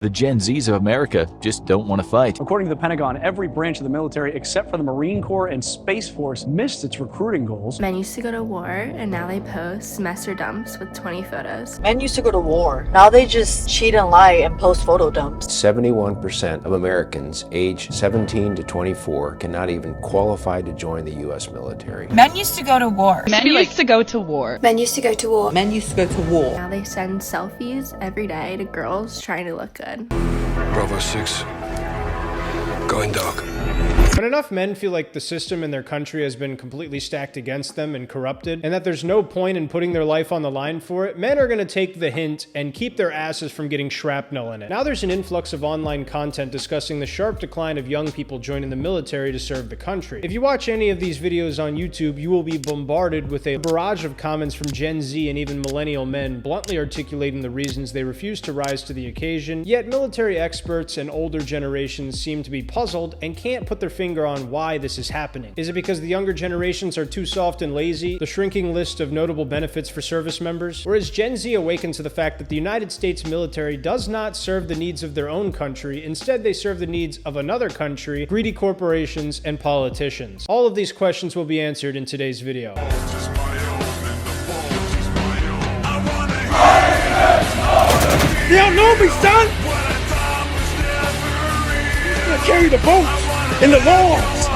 The Gen Zs of America just don't want to fight. According to the Pentagon, every branch of the military except for the Marine Corps and Space Force missed its recruiting goals. Men used to go to war, and now they post semester dumps with 20 photos. Men used to go to war. Now they just cheat and lie and post photo dumps. 71% of Americans aged 17 to 24 cannot even qualify to join the U.S. military. Men used to go to war. Men used to go to war. Men used to go to war. Men used to go to war. Now they send selfies every day to girls trying to look good. Bravo 6. Going dark. When enough men feel like the system in their country has been completely stacked against them and corrupted, and that there's no point in putting their life on the line for it, men are going to take the hint and keep their asses from getting shrapnel in it. Now there's an influx of online content discussing the sharp decline of young people joining the military to serve the country. If you watch any of these videos on YouTube, you will be bombarded with a barrage of comments from Gen Z and even millennial men bluntly articulating the reasons they refuse to rise to the occasion, yet military experts and older generations seem to be puzzled and can't put their finger on why this is happening. Is it because the younger generations are too soft and lazy, the shrinking list of notable benefits for service members? Or is Gen Z awakened to the fact that the United States military does not serve the needs of their own country, instead they serve the needs of another country, greedy corporations, and politicians? All of these questions will be answered in today's video. You don't know me, son! I'm gonna carry the boats and the logs!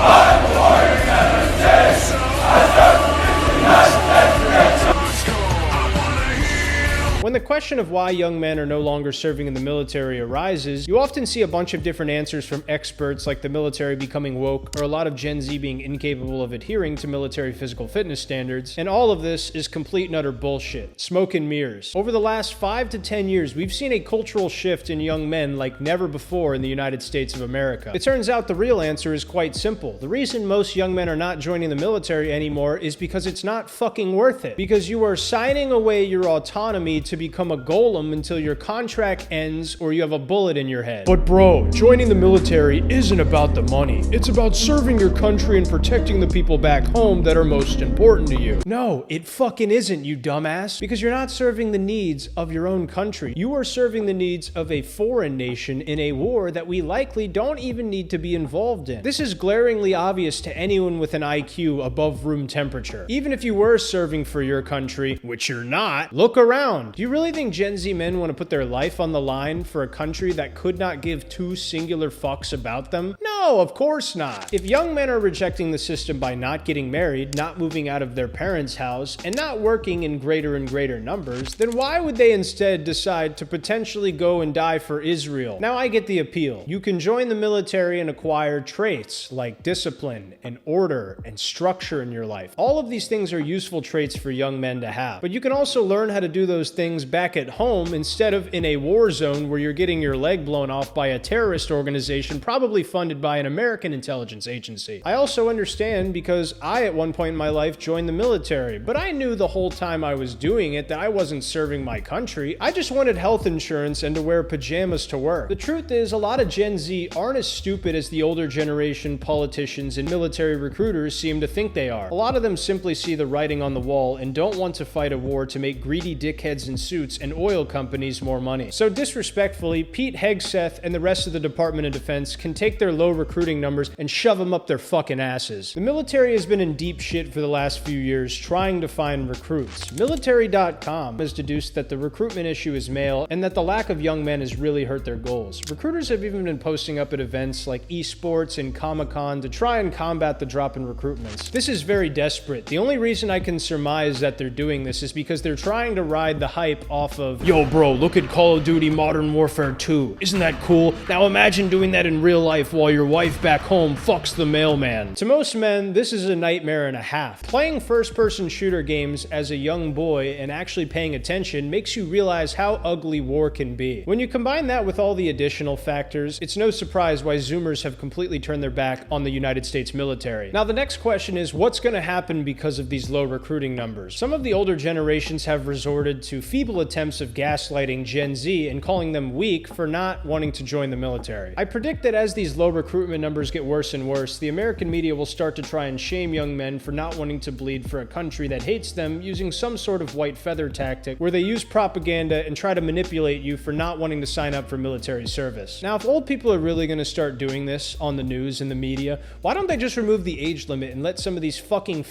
When the question of why young men are no longer serving in the military arises, you often see a bunch of different answers from experts, like the military becoming woke, or a lot of Gen Z being incapable of adhering to military physical fitness standards, and all of this is complete and utter bullshit. Smoke and mirrors. Over the last 5 to 10 years, we've seen a cultural shift in young men like never before in the United States of America. It turns out the real answer is quite simple. The reason most young men are not joining the military anymore is because it's not fucking worth it. Because you are signing away your autonomy to become a golem until your contract ends or you have a bullet in your head. But bro, joining the military isn't about the money. It's about serving your country and protecting the people back home that are most important to you. No, it fucking isn't, you dumbass. Because you're not serving the needs of your own country. You are serving the needs of a foreign nation in a war that we likely don't even need to be involved in. This is glaringly obvious to anyone with an IQ above room temperature. Even if you were serving for your country, which you're not, look around. Do you really think Gen Z men want to put their life on the line for a country that could not give two singular fucks about them? No, of course not. If young men are rejecting the system by not getting married, not moving out of their parents' house, and not working in greater and greater numbers, then why would they instead decide to potentially go and die for Israel? Now I get the appeal. You can join the military and acquire traits like discipline and order and structure in your life. All of these things are useful traits for young men to have. But you can also learn how to do those things back at home instead of in a war zone where you're getting your leg blown off by a terrorist organization probably funded by an American intelligence agency. I also understand because I at one point in my life joined the military, but I knew the whole time I was doing it that I wasn't serving my country. I just wanted health insurance and to wear pajamas to work. The truth is, a lot of Gen Z aren't as stupid as the older generation politicians and military recruiters seem to think they are. A lot of them simply see the writing on the wall and don't want to fight a war to make greedy dickheads in suits and oil companies more money. So disrespectfully, Pete Hegseth and the rest of the Department of Defense can take their low recruiting numbers and shove them up their fucking asses. The military has been in deep shit for the last few years trying to find recruits. Military.com has deduced that the recruitment issue is male and that the lack of young men has really hurt their goals. Recruiters have even been posting up at events like esports and Comic-Con to try and combat the drop in recruitments. This is very desperate. The only reason I can surmise that they're doing this is because they're trying to ride the hype off of, yo bro, look at Call of Duty Modern Warfare 2. Isn't that cool? Now imagine doing that in real life while your wife back home fucks the mailman. To most men, this is a nightmare and a half. Playing first-person shooter games as a young boy and actually paying attention makes you realize how ugly war can be. When you combine that with all the additional factors, it's no surprise why Zoomers have completely turned their back on the United States military. Now the next question is, what's going to happen because of these low recruiting numbers? Some of the older generations have resorted to feeble feeble attempts of gaslighting Gen Z and calling them weak for not wanting to join the military. I predict that as these low recruitment numbers get worse and worse, the American media will start to try and shame young men for not wanting to bleed for a country that hates them using some sort of white feather tactic where they use propaganda and try to manipulate you for not wanting to sign up for military service. Now, if old people are really going to start doing this on the news and the media, why don't they just remove the age limit and let some of these fucking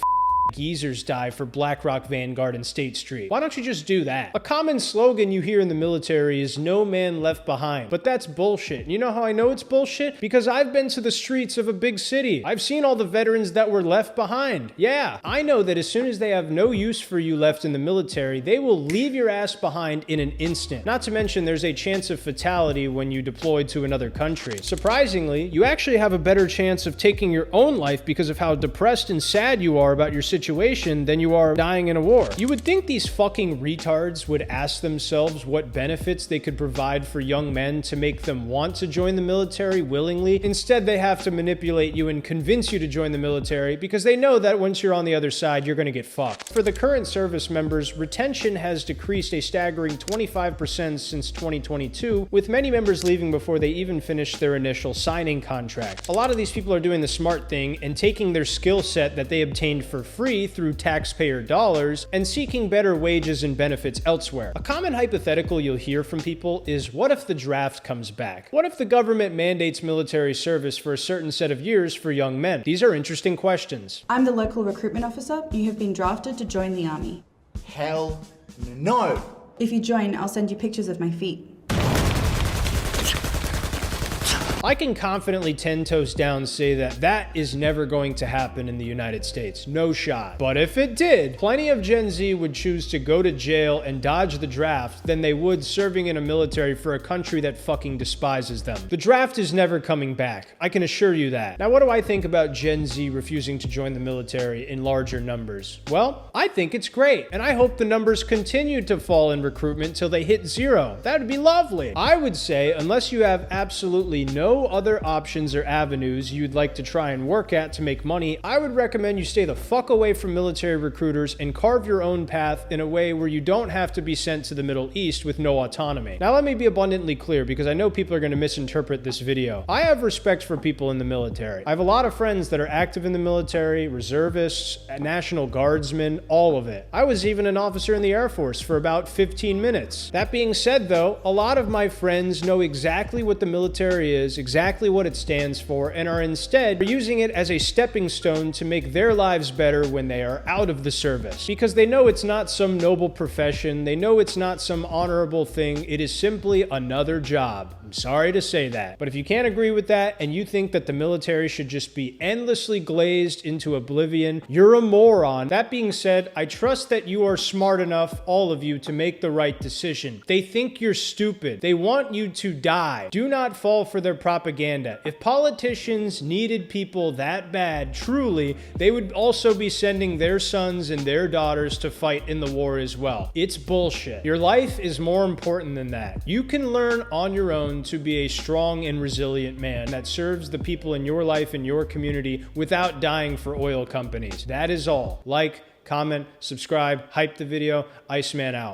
geezers die for BlackRock, Vanguard, and State Street? Why don't you just do that? A common slogan you hear in the military is "no man left behind," but that's bullshit. And you know how I know it's bullshit? Because I've been to the streets of a big city. I've seen all the veterans that were left behind. Yeah, I know that as soon as they have no use for you left in the military, they will leave your ass behind in an instant. Not to mention there's a chance of fatality when you deploy to another country. Surprisingly, you actually have a better chance of taking your own life because of how depressed and sad you are about your situation than you are dying in a war. You would think these fucking retards would ask themselves what benefits they could provide for young men to make them want to join the military willingly. Instead, they have to manipulate you and convince you to join the military because they know that once you're on the other side, you're going to get fucked. For the current service members, retention has decreased a staggering 25% since 2022, with many members leaving before they even finish their initial signing contract. A lot of these people are doing the smart thing and taking their skill set that they obtained for free through taxpayer dollars and seeking better wages and benefits elsewhere. A common hypothetical you'll hear from people is, what if the draft comes back? What if the government mandates military service for a certain set of years for young men? These are interesting questions. I'm the local recruitment officer. You have been drafted to join the army. Hell no. If you join, I'll send you pictures of my feet. I can confidently 10 toes down say that that is never going to happen in the United States. No shot. But if it did, plenty of Gen Z would choose to go to jail and dodge the draft than they would serving in a military for a country that fucking despises them. The draft is never coming back. I can assure you that. Now, what do I think about Gen Z refusing to join the military in larger numbers? Well, I think it's great. And I hope the numbers continue to fall in recruitment till they hit zero. That would be lovely. I would say, unless you have absolutely no other options or avenues you'd like to try and work at to make money, I would recommend you stay the fuck away from military recruiters and carve your own path in a way where you don't have to be sent to the Middle East with no autonomy. Now, let me be abundantly clear because I know people are going to misinterpret this video. I have respect for people in the military. I have a lot of friends that are active in the military, reservists, National Guardsmen, all of it. I was even an officer in the Air Force for about 15 minutes. That being said, though, a lot of my friends know exactly what the military is, exactly what it stands for, and are instead using it as a stepping stone to make their lives better when they are out of the service. Because they know it's not some noble profession, they know it's not some honorable thing, it is simply another job. I'm sorry to say that. But if you can't agree with that and you think that the military should just be endlessly glazed into oblivion, you're a moron. That being said, I trust that you are smart enough, all of you, to make the right decision. They think you're stupid. They want you to die. Do not fall for their propaganda. If politicians needed people that bad, truly, they would also be sending their sons and their daughters to fight in the war as well. It's bullshit. Your life is more important than that. You can learn on your own to be a strong and resilient man that serves the people in your life and your community without dying for oil companies. That is all. Like, comment, subscribe, hype the video. Iceman out.